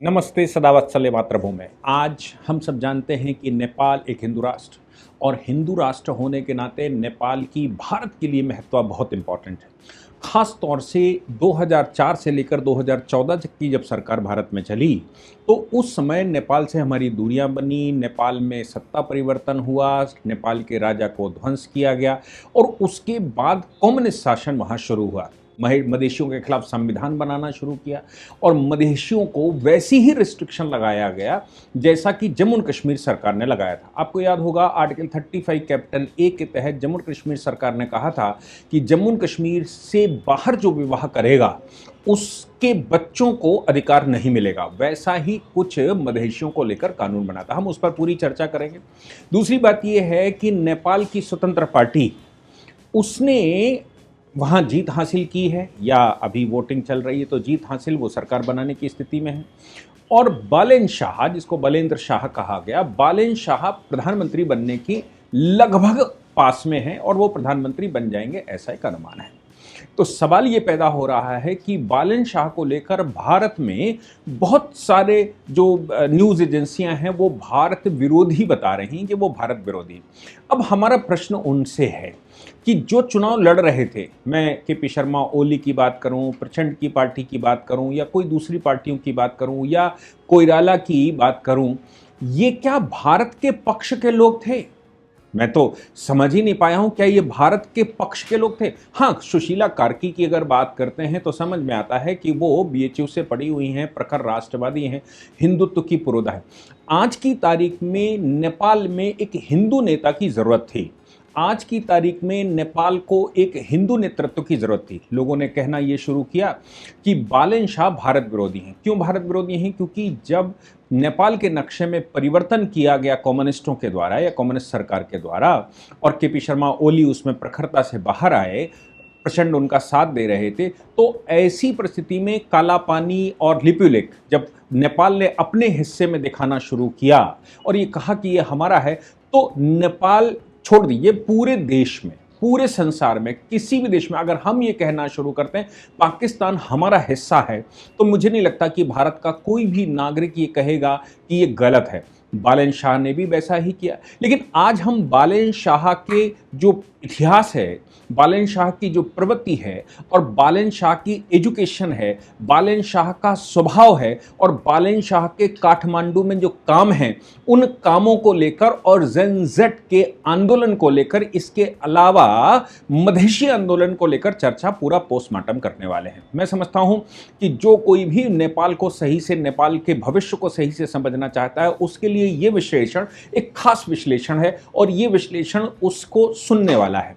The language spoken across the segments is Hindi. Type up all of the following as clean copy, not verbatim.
नमस्ते सदावत्सल्य मातृभूमि। आज हम सब जानते हैं कि नेपाल एक हिंदू राष्ट्र और हिंदू राष्ट्र होने के नाते नेपाल की भारत के लिए महत्व बहुत इम्पॉर्टेंट है। ख़ास तौर से 2004 से लेकर 2014 तक की जब सरकार भारत में चली तो उस समय नेपाल से हमारी दूरियां बनी, नेपाल में सत्ता परिवर्तन हुआ, नेपाल के राजा को ध्वंस किया गया और उसके बाद कम्युनिस्ट शासन वहाँ शुरू हुआ। मधेशियों के खिलाफ संविधान बनाना शुरू किया और मधेशियों को वैसी ही रिस्ट्रिक्शन लगाया गया जैसा कि जम्मू एंड कश्मीर सरकार ने लगाया था। आपको याद होगा आर्टिकल 35 कैपिटल ए के तहत जम्मू एंड कश्मीर सरकार ने कहा था कि जम्मू एंड कश्मीर से बाहर जो विवाह करेगा उसके बच्चों को अधिकार नहीं मिलेगा। वैसा ही कुछ मधेशियों को लेकर कानून बना था। हम उस पर पूरी चर्चा करेंगे। दूसरी बात यह है कि नेपाल की स्वतंत्र पार्टी उसने वहाँ जीत हासिल की है या अभी वोटिंग चल रही है तो जीत हासिल, वो सरकार बनाने की स्थिति में है। और बालेन शाह, जिसको बलेंद्र शाह कहा गया, बालेन शाह प्रधानमंत्री बनने की लगभग पास में है और वो प्रधानमंत्री बन जाएंगे, ऐसा एक अनुमान है। तो सवाल ये पैदा हो रहा है कि बालेन शाह को लेकर भारत में बहुत सारे जो न्यूज़ एजेंसियां हैं वो भारत विरोधी बता रही हैं कि वो भारत विरोधी। अब हमारा प्रश्न उनसे है कि जो चुनाव लड़ रहे थे, मैं केपी शर्मा ओली की बात करूं, प्रचंड की पार्टी की बात करूं या कोई दूसरी पार्टियों की बात करूं या कोइराला की बात करूं, ये क्या भारत के पक्ष के लोग थे? मैं तो समझ ही नहीं पाया हूं क्या ये भारत के पक्ष के लोग थे। हाँ, सुशीला कार्की की अगर बात करते हैं तो समझ में आता है कि वो बीएचयू से पढ़ी हुई हैं, प्रखर राष्ट्रवादी हैं, हिंदुत्व की पुरोधा है। आज की तारीख में नेपाल में एक हिंदू नेता की जरूरत थी। आज की तारीख में नेपाल को एक हिंदू नेतृत्व की जरूरत थी। लोगों ने कहना यह शुरू किया कि बालेन शाह भारत विरोधी हैं। क्यों भारत विरोधी हैं? क्योंकि जब नेपाल के नक्शे में परिवर्तन किया गया कम्युनिस्टों के द्वारा या कम्युनिस्ट सरकार के द्वारा और केपी शर्मा ओली उसमें प्रखरता से बाहर आए, प्रचंड उनका साथ दे रहे थे, तो ऐसी परिस्थिति में काला पानी और लिपुलेख जब नेपाल ने अपने हिस्से में दिखाना शुरू किया और ये कहा कि ये हमारा है, तो नेपाल छोड़ दीजिए, पूरे देश में, पूरे संसार में, किसी भी देश में अगर हम ये कहना शुरू करते हैं पाकिस्तान हमारा हिस्सा है, तो मुझे नहीं लगता कि भारत का कोई भी नागरिक ये कहेगा कि ये गलत है। बालेन शाह ने भी वैसा ही किया। लेकिन आज हम बालेन शाह के जो इतिहास है, बालेन शाह की जो प्रवृत्ति है और बालेन शाह की एजुकेशन है, बालेन शाह का स्वभाव है और बालेन शाह के काठमांडू में जो काम हैं, उन कामों को लेकर और जेन जेड के आंदोलन को लेकर, इसके अलावा मधेशी आंदोलन को लेकर चर्चा पूरा पोस्टमार्टम करने वाले हैं। मैं समझता हूं कि जो कोई भी नेपाल को सही से, नेपाल के भविष्य को सही से समझना चाहता है, उसके लिए ये विश्लेषण एक खास विश्लेषण है और ये विश्लेषण उसको सुनने वाला है।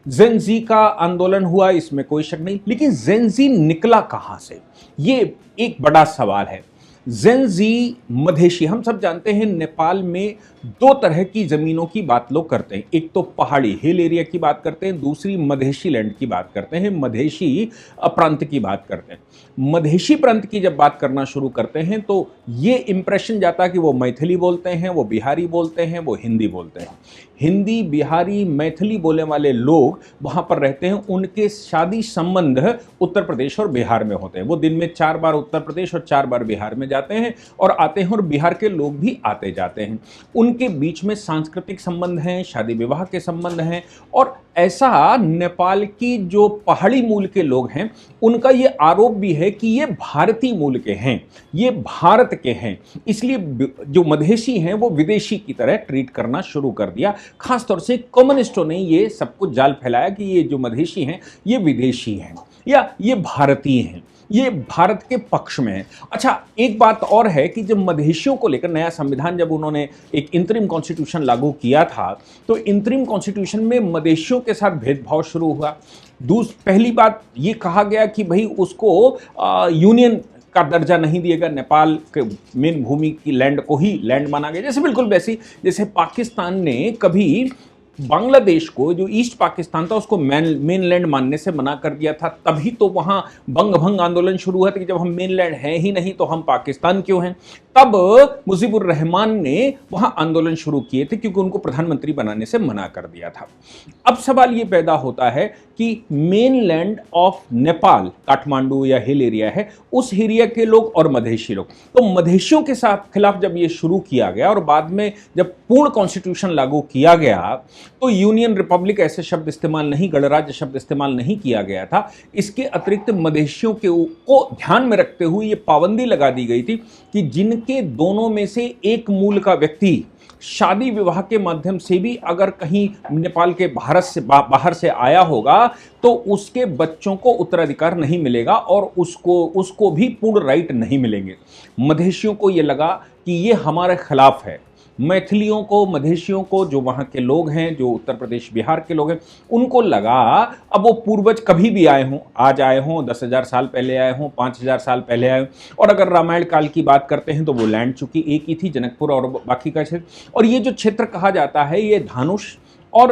जेन जी का आंदोलन हुआ, इसमें कोई शक नहीं, लेकिन जेन जी निकला कहां से, ये एक बड़ा सवाल है। जेन जी मधेशी, हम सब जानते हैं नेपाल में दो तरह की जमीनों की बात लोग करते हैं। एक तो पहाड़ी हिल एरिया की बात करते हैं, दूसरी मधेशी लैंड की बात करते हैं, मधेशी प्रांत की बात करते हैं। मधेशी प्रांत की जब बात करना शुरू करते हैं तो ये इंप्रेशन जाता है कि वो मैथिली बोलते हैं, वो बिहारी बोलते हैं, वो हिंदी बोलते हैं। हिंदी, बिहारी, मैथिली बोलने वाले लोग वहाँ पर रहते हैं। उनके शादी संबंध उत्तर प्रदेश और बिहार में होते हैं। वो दिन में 4 बार उत्तर प्रदेश और 4 बार बिहार में जाते हैं और आते हैं, और बिहार के लोग भी आते जाते हैं। उनके बीच में सांस्कृतिक संबंध हैं, शादी विवाह के संबंध हैं। और ऐसा नेपाल की जो पहाड़ी मूल के लोग हैं उनका ये आरोप भी है कि ये भारतीय मूल के हैं, ये भारत के हैं, इसलिए जो मधेशी हैं वो विदेशी की तरह ट्रीट करना शुरू कर दिया। खासतौर से कम्युनिस्टों ने ये सब कुछ जाल फैलाया कि ये जो मधेशी हैं ये विदेशी हैं या ये भारतीय हैं, ये भारत के पक्ष में है। अच्छा, एक बात और है कि जब मधेशियों को लेकर नया संविधान, जब उन्होंने एक इंतरिम कॉन्स्टिट्यूशन लागू किया था तो इंतरिम कॉन्स्टिट्यूशन में मधेशियों के साथ भेदभाव शुरू हुआ। पहली बात ये कहा गया कि भाई उसको यूनियन का दर्जा नहीं दिएगा, नेपाल के मेन भूमि की लैंड को ही लैंड माना गया। जैसे बिल्कुल वैसी जैसे पाकिस्तान ने कभी बांग्लादेश को, जो ईस्ट पाकिस्तान था, उसको मेनलैंड मानने से मना कर दिया था। तभी तो वहां बंग भंग आंदोलन शुरू हुआ था कि जब हम मेनलैंड हैं ही नहीं तो हम पाकिस्तान क्यों हैं। तब मुजीबुर रहमान ने वहां आंदोलन शुरू किए थे क्योंकि उनको प्रधानमंत्री बनाने से मना कर दिया था। अब सवाल ये पैदा होता है कि मेनलैंड ऑफ नेपाल, काठमांडू या हिल एरिया है, उस एरिया के लोग और मधेशी लोग, तो मधेशियों के साथ खिलाफ जब ये शुरू किया गया और बाद में जब पूर्ण कॉन्स्टिट्यूशन लागू किया गया तो यूनियन रिपब्लिक ऐसे शब्द इस्तेमाल नहीं, गणराज्य शब्द इस्तेमाल नहीं किया गया था। इसके अतिरिक्त मधेशियों को ध्यान में रखते हुए ये पाबंदी लगा दी गई थी कि जिनके दोनों में से एक मूल का व्यक्ति शादी विवाह के माध्यम से भी अगर कहीं नेपाल के बाहर से आया होगा तो उसके बच्चों को उत्तराधिकार नहीं मिलेगा और उसको भी पूर्ण राइट नहीं मिलेंगे। मधेशियों को यह लगा कि ये हमारे खिलाफ है। मैथिलियों को, मधेशियों को, जो वहाँ के लोग हैं, जो उत्तर प्रदेश बिहार के लोग हैं, उनको लगा अब वो पूर्वज कभी भी आए हों, आज आए हों, 10,000 साल पहले आए हों, 5,000 साल पहले आए हों, और अगर रामायण काल की बात करते हैं तो वो लैंड चूंकि एक ही थी, जनकपुर और बाकी का क्षेत्र, और ये जो क्षेत्र कहा जाता है ये धानुष और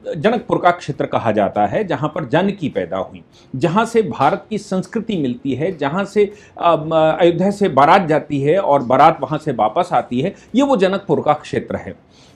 जनकपुर का क्षेत्र कहा जाता है, जहां पर जानकी पैदा हुई, जहां से भारत की संस्कृति मिलती है, जहां से अयोध्या से बारात जाती है और बारात वहां से वापस आती है, ये वो जनकपुर का क्षेत्र है।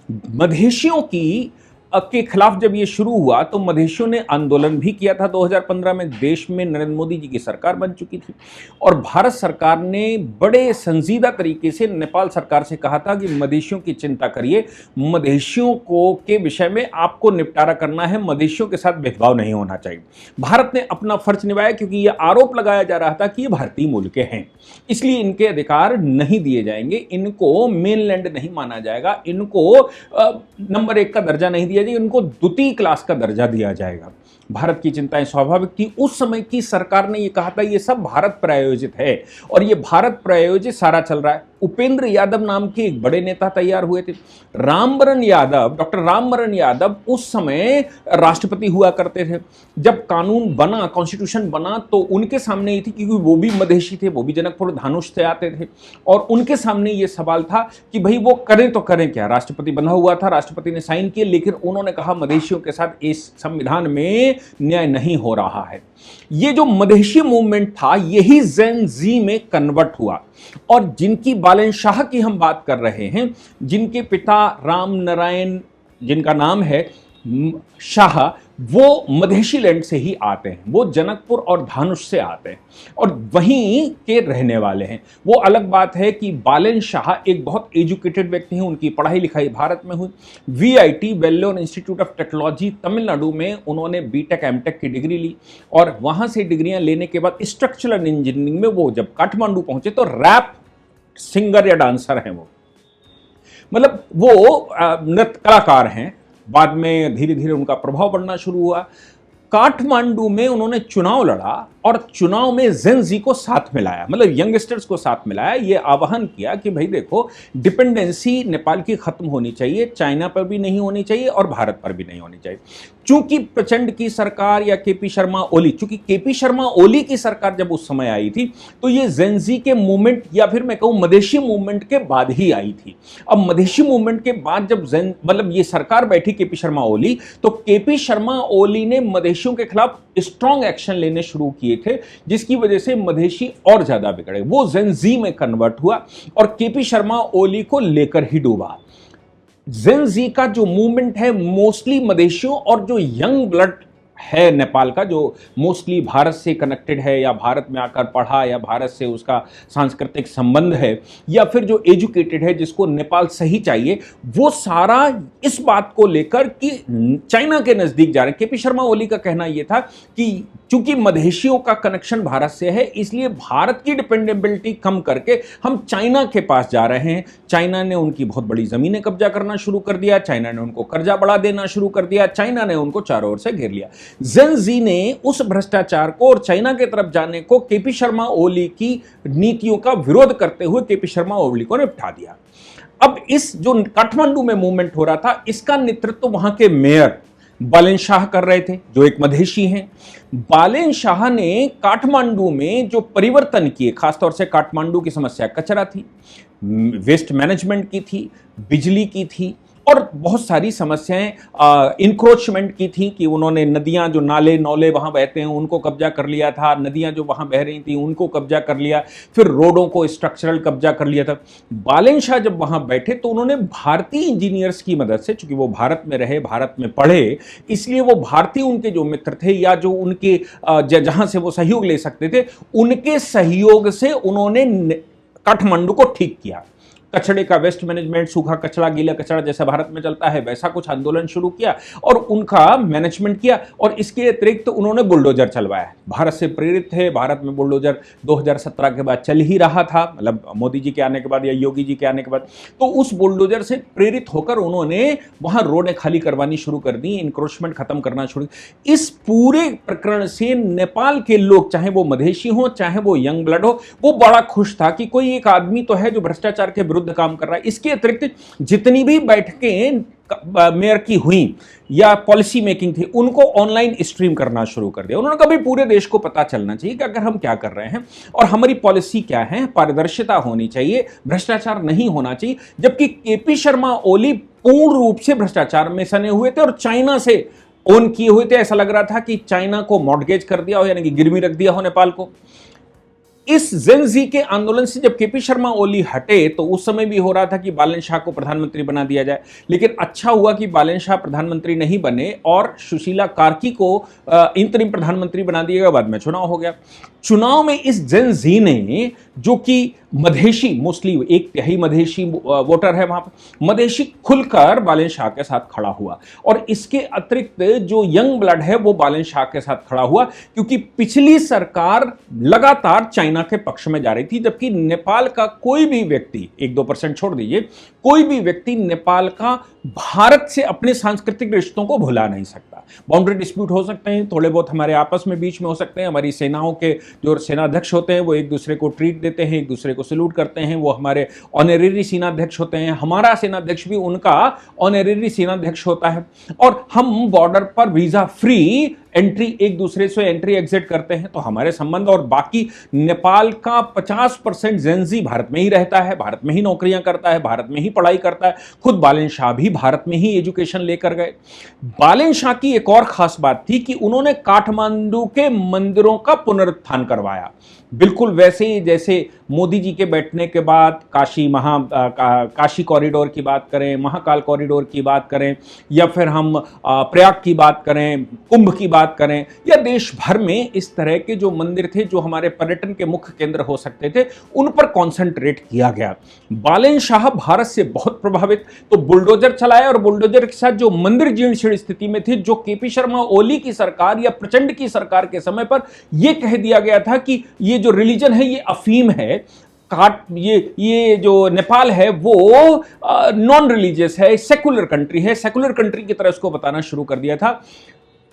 मधेशियों की के खिलाफ जब ये शुरू हुआ तो मधेशियों ने आंदोलन भी किया था। 2015 में देश में नरेंद्र मोदी जी की सरकार बन चुकी थी और भारत सरकार ने बड़े संजीदा तरीके से नेपाल सरकार से कहा था कि मधेशियों की चिंता करिए, मधेशियों को के विषय में आपको निपटारा करना है, मधेशियों के साथ भेदभाव नहीं होना चाहिए। भारत ने अपना फर्ज निभाया क्योंकि यह आरोप लगाया जा रहा था कि ये भारतीय मूल के हैं, इसलिए इनके अधिकार नहीं दिए जाएंगे, इनको मेनलैंड नहीं माना जाएगा, इनको नंबर 1 का दर्जा नहीं दिया, उनको द्वितीय क्लास का दर्जा दिया जाएगा। भारत की चिंताएं स्वाभाविक थी। उस समय की सरकार ने यह कहा था ये सब भारत प्रायोजित है और ये भारत प्रायोजित सारा चल रहा है। उपेंद्र यादव नाम के एक बड़े नेता तैयार हुए थे। रामबरन यादव, डॉक्टर रामबरन यादव उस समय राष्ट्रपति हुआ करते थे। जब कानून बना, कॉन्स्टिट्यूशन बना, तो उनके सामने ये थी, क्योंकि वो भी मधेशी थे, वो भी जनकपुर धानुष से आते थे, और उनके सामने ये सवाल था कि भाई वो करें तो करें क्या। राष्ट्रपति बना हुआ था, राष्ट्रपति ने साइन किए, लेकिन उन्होंने कहा मधेशियों के साथ इस संविधान में न्याय नहीं हो रहा है। ये जो मधेशी मूवमेंट था यही जेन जी में कन्वर्ट हुआ, और जिनकी बालन शाह की हम बात कर रहे हैं, जिनके पिता राम नारायण, जिनका नाम है शाह, वो मधेशी लैंड से ही आते हैं, वो जनकपुर और धानुष से आते हैं और वहीं के रहने वाले हैं। वो अलग बात है कि बालन शाह एक बहुत एजुकेटेड व्यक्ति हैं, उनकी पढ़ाई लिखाई भारत में हुई। VIT, Vellore institute of technology, Tamil Nadu में उन्होंने बीटेक एमटेक की डिग्री ली और वहां से डिग्रियां लेने के बाद स्ट्रक्चरल इंजीनियरिंग में वो जब काठमांडू पहुंचे तो रैप सिंगर या डांसर हैं वो, मतलब वो नृत्य कलाकार हैं। बाद में धीरे धीरे उनका प्रभाव बढ़ना शुरू हुआ। काठमांडू में उन्होंने चुनाव लड़ा और चुनाव में जेन जी को साथ मिलाया, मतलब यंगस्टर्स को साथ मिलाया। ये आह्वान किया कि भाई देखो, डिपेंडेंसी नेपाल की खत्म होनी चाहिए, चाइना पर भी नहीं होनी चाहिए और भारत पर भी नहीं होनी चाहिए। चूंकि प्रचंड की सरकार या केपी शर्मा ओली, चूंकि केपी शर्मा ओली की सरकार जब उस समय आई थी तो ये जेन जी के मूवमेंट या फिर मैं कहूं मधेशी मूवमेंट के बाद ही आई थी। अब मधेशी मूवमेंट के बाद जब मतलब ये सरकार बैठी केपी शर्मा ओली, तो केपी शर्मा ओली ने मधेशियों के खिलाफ स्ट्रॉन्ग एक्शन लेने शुरू किए थे, जिसकी वजह से मधेशी और ज्यादा बिगड़े। वो जेन जी में कन्वर्ट हुआ और केपी शर्मा ओली को लेकर ही डूबा। जेन जी का जो मूवमेंट है मोस्टली मधेशियों और जो यंग ब्लड है नेपाल का, जो मोस्टली भारत से कनेक्टेड है या भारत में आकर पढ़ा या भारत से उसका सांस्कृतिक संबंध है या फिर जो एजुकेटेड है, जिसको नेपाल सही चाहिए, वो सारा इस बात को लेकर कि चाइना के नजदीक जा रहे हैं। केपी शर्मा ओली का कहना यह था कि चूंकि मधेशियों का कनेक्शन भारत से है, इसलिए भारत की डिपेंडेबिलिटी कम करके हम चाइना के पास जा रहे हैं। चाइना ने उनकी बहुत बड़ी जमीनें कब्जा करना शुरू कर दिया, चाइना ने उनको कर्जा बढ़ा देना शुरू कर दिया, चाइना ने उनको चारों ओर से घेर लिया। जेन जी ने उस भ्रष्टाचार को और चाइना की तरफ जाने को केपी शर्मा ओली की नीतियों का विरोध करते हुए केपी शर्मा ओली को निपटा दिया। अब इस जो काठमांडू में मूवमेंट हो रहा था, इसका नेतृत्व वहां के मेयर बालन शाह कर रहे थे, जो एक मधेशी हैं। बालन शाह ने काठमांडू में जो परिवर्तन किए, खासतौर से काठमांडू की समस्या कचरा थी, वेस्ट मैनेजमेंट की थी, बिजली की थी और बहुत सारी समस्याएं इंक्रोचमेंट की थी कि उन्होंने नदियां, जो नाले नौले वहां बहते हैं, उनको कब्जा कर लिया था, नदियां जो वहां बह रही थी उनको कब्जा कर लिया, फिर रोडों को स्ट्रक्चरल कब्जा कर लिया था। बालेन शाह जब वहां बैठे तो उन्होंने भारतीय इंजीनियर्स की मदद से, चूंकि वो भारत में रहे, भारत में पढ़े, इसलिए वो भारतीय उनके जो मित्र थे या जो उनके जहां से वो सहयोग ले सकते थे, उनके सहयोग से उन्होंने काठमांडू को ठीक किया। कचड़े का वेस्ट मैनेजमेंट, सूखा कचरा, गीला कचरा जैसा भारत में चलता है, वैसा कुछ आंदोलन शुरू किया और उनका मैनेजमेंट किया। और इसके अतिरिक्त तो उन्होंने बुलडोजर चलवाया। भारत से प्रेरित थे। भारत में बुलडोजर 2017 के बाद चल ही रहा था, मतलब मोदी जी के आने के बाद या योगी जी के आने के बाद। तो उस बुलडोजर से प्रेरित होकर उन्होंने वहां रोडें खाली करवानी शुरू कर दी, इंक्रोचमेंट खत्म करना शुरू। इस पूरे प्रकरण से नेपाल के लोग, चाहे वो मधेशी हो चाहे वो यंग ब्लड हो, वो बड़ा खुश था कि कोई एक आदमी तो है जो भ्रष्टाचार के विरुद्ध काम कर रहा है। इसके अतिरिक्त जितनी भी बैठकें मेयर की हुई या पॉलिसी मेकिंग थी, उनको ऑनलाइन स्ट्रीम करना शुरू कर दिया। उन्होंने कभी पूरे देश को पता चलना चाहिए कि अगर हम क्या कर रहे हैं और हमारी पॉलिसी क्या है, पारदर्शिता होनी चाहिए, भ्रष्टाचार नहीं होना चाहिए। जबकि केपी शर्मा ओली पूर्ण रूप से भ्रष्टाचार में सने हुए थे और चाइना से ओन किए हुए थे। ऐसा लग रहा था कि चाइना को मॉर्गेज कर दिया हो, यानी कि गिरवी रख दिया हो नेपाल को। इस जेन-जी के आंदोलन से जब केपी शर्मा ओली हटे तो उस समय भी हो रहा था कि बालन शाह को प्रधानमंत्री बना दिया जाए, लेकिन अच्छा हुआ कि बालन शाह प्रधानमंत्री नहीं बने और सुशीला कार्की को इंतरिम प्रधानमंत्री बना दिया गया। बाद में चुनाव हो गया। चुनाव में इस जेन-जी ने, जो कि मधेशी, मोस्टली एक तिहाई मधेशी वोटर है वहां पर, मधेशी खुलकर बालन शाह के साथ खड़ा हुआ। और इसके अतिरिक्त जो यंग ब्लड है वो बालन शाह के साथ खड़ा हुआ, क्योंकि पिछली सरकार लगातार चाइना के पक्ष में जा रही थी, जबकि नेपाल का कोई भी व्यक्ति, 1-2% छोड़ दीजिए, कोई भी व्यक्ति नेपाल का भारत से अपने सांस्कृतिक रिश्तों को भुला नहीं सकता। बाउंड्री डिस्प्यूट हो सकते हैं, थोड़े बहुत हमारे आपस में बीच में हो सकते हैं। हमारी सेनाओं के जो सेनाध्यक्ष होते हैं वो एक दूसरे को ट्रीट देते हैं, एक दूसरे को सैल्यूट करते हैं, वो हमारे ऑनरेरी सेनाध्यक्ष होते हैं। हमारा सेनाध्यक्ष भी उनका ऑनरेरी सेनाध्यक्ष होता है। और हम बॉर्डर पर वीजा फ्री एंट्री, एक दूसरे से एंट्री एग्जिट करते हैं। तो हमारे संबंध, और बाकी नेपाल का 50% जेन-जी भारत में ही रहता है, भारत में ही नौकरियां करता है, भारत में ही पढ़ाई करता है। खुद बालन शाह भी भारत में ही एजुकेशन लेकर गए। बालन शाह की एक और खास बात थी कि उन्होंने काठमांडू के मंदिरों का पुनरुत्थान करवाया, बिल्कुल वैसे ही जैसे मोदी जी के बैठने के बाद काशी कॉरिडोर की बात करें, महाकाल कॉरिडोर की बात करें, या फिर हम प्रयाग की बात करें, कुंभ की बात करें, या देश भर में इस तरह के जो मंदिर थे जो हमारे पर्यटन के मुख्य केंद्र हो सकते थे, उन पर कॉन्सेंट्रेट किया गया। बालन शाह भारत से बहुत प्रभावित, तो बुलडोजर चलाया और बुलडोजर के साथ जो मंदिर जीर्ण शीर्ण स्थिति में थे, जो केपी शर्मा ओली की सरकार या प्रचंड की सरकार के समय पर यह कह दिया गया था कि ये जो रिलीजन है ये अफीम है, ये जो नेपाल है वो नॉन रिलीजियस है, सेकुलर कंट्री है, सेकुलर कंट्री की तरह उसको बताना शुरू कर दिया था।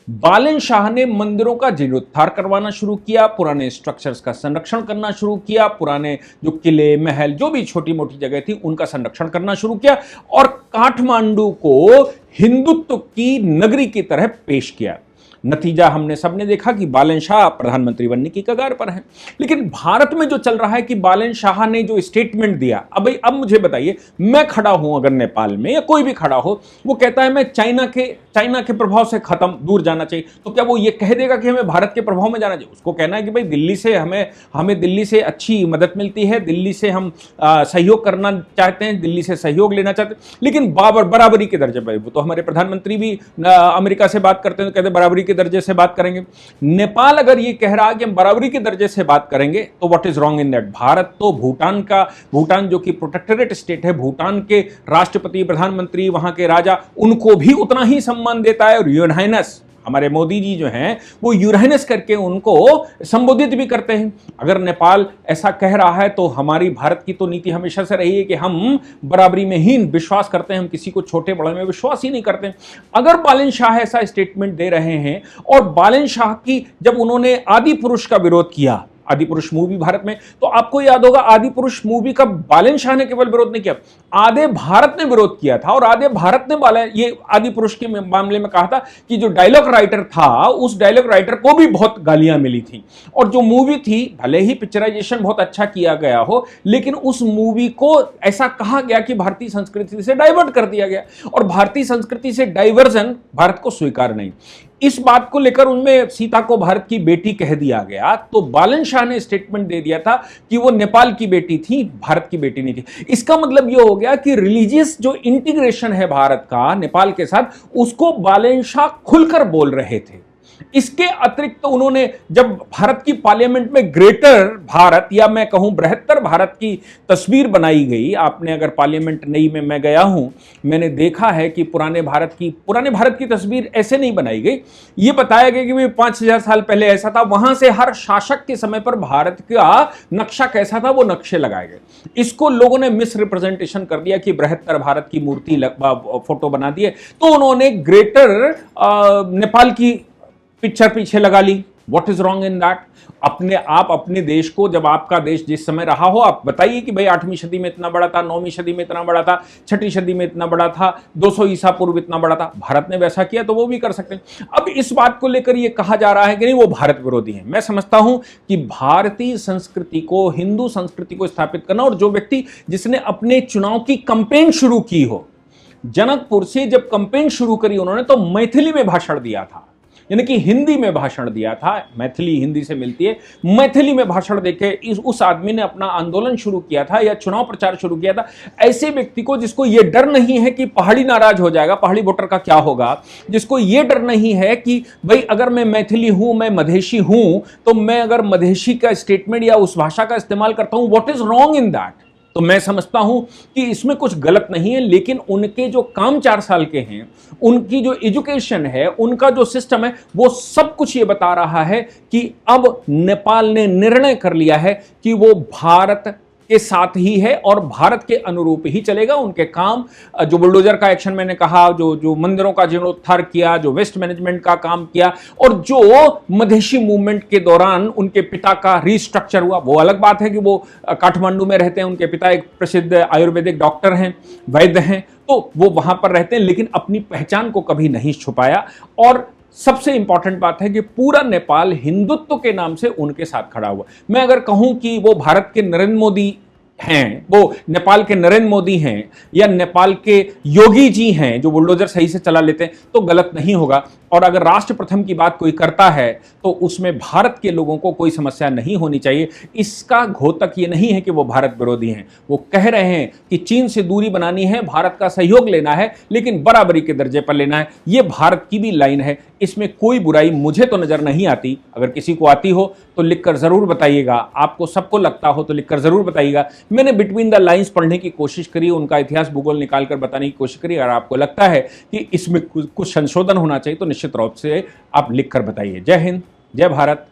बालन शाह ने मंदिरों का जीर्णोद्धार करवाना शुरू किया, पुराने स्ट्रक्चर्स का संरक्षण करना शुरू किया, पुराने जो किले, महल, जो भी छोटी मोटी जगह थी उनका संरक्षण करना शुरू किया, और काठमांडू को हिंदुत्व की नगरी की तरह पेश किया। नतीजा हमने सबने देखा कि बालन शाह प्रधानमंत्री बनने की कगार पर हैं। लेकिन भारत में जो चल रहा है कि बालन शाह ने जो स्टेटमेंट दिया, अब मुझे बताइए, मैं खड़ा हूं अगर नेपाल में, या कोई भी खड़ा हो, वो कहता है मैं चाइना के प्रभाव से खत्म, दूर जाना चाहिए, तो क्या वो ये कह देगा कि हमें भारत के प्रभाव में जाना चाहिए? उसको कहना है कि भाई दिल्ली से हमें दिल्ली से अच्छी मदद मिलती है, दिल्ली से हम सहयोग करना चाहते हैं, दिल्ली से सहयोग लेना चाहते हैं, लेकिन बराबरी के दर्जे पर। वो तो हमारे प्रधानमंत्री भी अमेरिका से बात करते हैं, तो कहते हैं बराबरी के दर्जे से बात करेंगे। नेपाल अगर ये कह रहा है कि हम बराबरी के दर्जे से बात करेंगे, तो what is wrong in that? Bharat तो भूटान जो कि प्रोटेक्टोरेट स्टेट है, भूटान के राष्ट्रपति, प्रधानमंत्री, वहां के राजा, उनको भी उतना ही सम्मान देता है। और योर हाइनेस, हमारे मोदी जी जो हैं वो यूराइनस करके उनको संबोधित भी करते हैं। अगर नेपाल ऐसा कह रहा है तो हमारी भारत की तो नीति हमेशा से रही है कि हम बराबरी में ही विश्वास करते हैं, हम किसी को छोटे बड़े में विश्वास ही नहीं करते। अगर बालन शाह ऐसा स्टेटमेंट दे रहे हैं, और बालन शाह की जब उन्होंने आदि पुरुष का विरोध किया, आदि पुरुष मूवी भारत में। तो आपको याद होगा आदि पुरुष मूवी का बालन शाह ने केवल विरोध नहीं किया, आधे भारत ने विरोध किया था। और आधे भारत ने ये आदि पुरुष के मामले में कहा था कि जो डायलॉग राइटर था उस डायलॉग राइटर को भी बहुत गालियां मिली थी। और जो मूवी थी, भले ही पिक्चराइजेशन बहुत अच्छा किया गया हो, लेकिन उस मूवी को ऐसा कहा गया कि भारतीय संस्कृति से डाइवर्ट कर दिया गया, और भारतीय संस्कृति से डाइवर्जन भारत को स्वीकार नहीं। इस बात को लेकर उनमें सीता को भारत की बेटी कह दिया गया। तो बालन शाह ने स्टेटमेंट दे दिया था कि वो नेपाल की बेटी थी, भारत की बेटी नहीं थी। इसका मतलब यह हो गया कि रिलीजियस जो इंटीग्रेशन है भारत का नेपाल के साथ, उसको बालन शाह खुलकर बोल रहे थे। इसके अतिरिक्त तो उन्होंने जब भारत की पार्लियामेंट में ग्रेटर भारत या मैं कहूं बृहत्तर भारत की तस्वीर बनाई गई, आपने अगर पार्लियामेंट नई में मैं गया हूं, मैंने देखा है कि पुराने भारत की तस्वीर ऐसे नहीं बनाई गई। ये बताया गया कि भाई 5000 साल पहले ऐसा था, वहां से हर शासक के समय पर भारत का नक्शा कैसा था वो नक्शे लगाए गए। इसको लोगों ने मिस रिप्रेजेंटेशन कर दिया कि बृहत्तर भारत की मूर्ति फोटो बना दिए, तो उन्होंने ग्रेटर नेपाल की पिक्चर पीछे लगा ली। What is wrong in that? अपने देश को, जब आपका देश जिस समय रहा हो, आप बताइए कि भाई 8वीं सदी में इतना बड़ा था, 9वीं सदी में इतना बड़ा था, 6ठी सदी में इतना बड़ा था, 200 ईसा पूर्व इतना बड़ा था। भारत ने वैसा किया तो वो भी कर सकते हैं। अब इस बात को लेकर ये कहा जा रहा है कि नहीं वो भारत विरोधी है। मैं समझता हूं कि भारतीय संस्कृति को, हिंदू संस्कृति को स्थापित करना, और जो व्यक्ति जिसने अपने चुनाव की कैंपेन शुरू की हो, जनकपुर से जब कैंपेन शुरू करी उन्होंने, तो मैथिली में भाषण दिया था, यानी कि हिंदी में भाषण दिया था। मैथिली हिंदी से मिलती है। मैथिली में भाषण देके उस आदमी ने अपना आंदोलन शुरू किया था या चुनाव प्रचार शुरू किया था। ऐसे व्यक्ति को, जिसको यह डर नहीं है कि पहाड़ी नाराज हो जाएगा, पहाड़ी वोटर का क्या होगा, जिसको यह डर नहीं है कि भाई अगर मैं मैथिली हूं, मैं मधेशी हूं, तो मैं अगर मधेशी का स्टेटमेंट या उस भाषा का इस्तेमाल करता हूं, what is wrong in that? तो मैं समझता हूं कि इसमें कुछ गलत नहीं है। लेकिन उनके जो काम 4 साल के हैं, उनकी जो एजुकेशन है, उनका जो सिस्टम है, वो सब कुछ ये बता रहा है कि अब नेपाल ने निर्णय कर लिया है कि वो भारत के साथ ही है और भारत के अनुरूप ही चलेगा। उनके काम, जो बुलडोजर का एक्शन मैंने कहा, जो मंदिरों का जीर्णोद्धार किया, जो वेस्ट मैनेजमेंट का काम किया, और जो मधेशी मूवमेंट के दौरान उनके पिता का रिस्ट्रक्चर हुआ, वो अलग बात है कि वो काठमांडू में रहते हैं। उनके पिता एक प्रसिद्ध आयुर्वेदिक डॉक्टर हैं, वैद्य हैं, तो वो वहां पर रहते हैं, लेकिन अपनी पहचान को कभी नहीं छुपाया। और सबसे इंपॉर्टेंट बात है कि पूरा नेपाल हिंदुत्व के नाम से उनके साथ खड़ा हुआ। मैं अगर कहूं कि वो भारत के नरेंद्र मोदी हैं, वो नेपाल के नरेंद्र मोदी हैं, या नेपाल के योगी जी हैं जो बुलडोजर सही से चला लेते हैं, तो गलत नहीं होगा। और अगर राष्ट्र प्रथम की बात कोई करता है तो उसमें भारत के लोगों को कोई समस्या नहीं होनी चाहिए। इसका घोतक ये नहीं है कि वो भारत विरोधी हैं। वो कह रहे हैं कि चीन से दूरी बनानी है, भारत का सहयोग लेना है, लेकिन बराबरी के दर्जे पर लेना है। ये भारत की भी लाइन है, इसमें कोई बुराई मुझे तो नजर नहीं आती। अगर किसी को आती हो तो लिखकर जरूर बताइएगा, आपको सबको लगता हो तो लिखकर जरूर बताइएगा। मैंने बिटवीन द लाइंस पढ़ने की कोशिश करी, उनका इतिहास भूगोल निकाल कर बताने की कोशिश करी। अगर आपको लगता है कि इसमें कुछ संशोधन होना चाहिए तो निश्चित रूप से आप लिखकर बताइए। जय हिंद, जय भारत,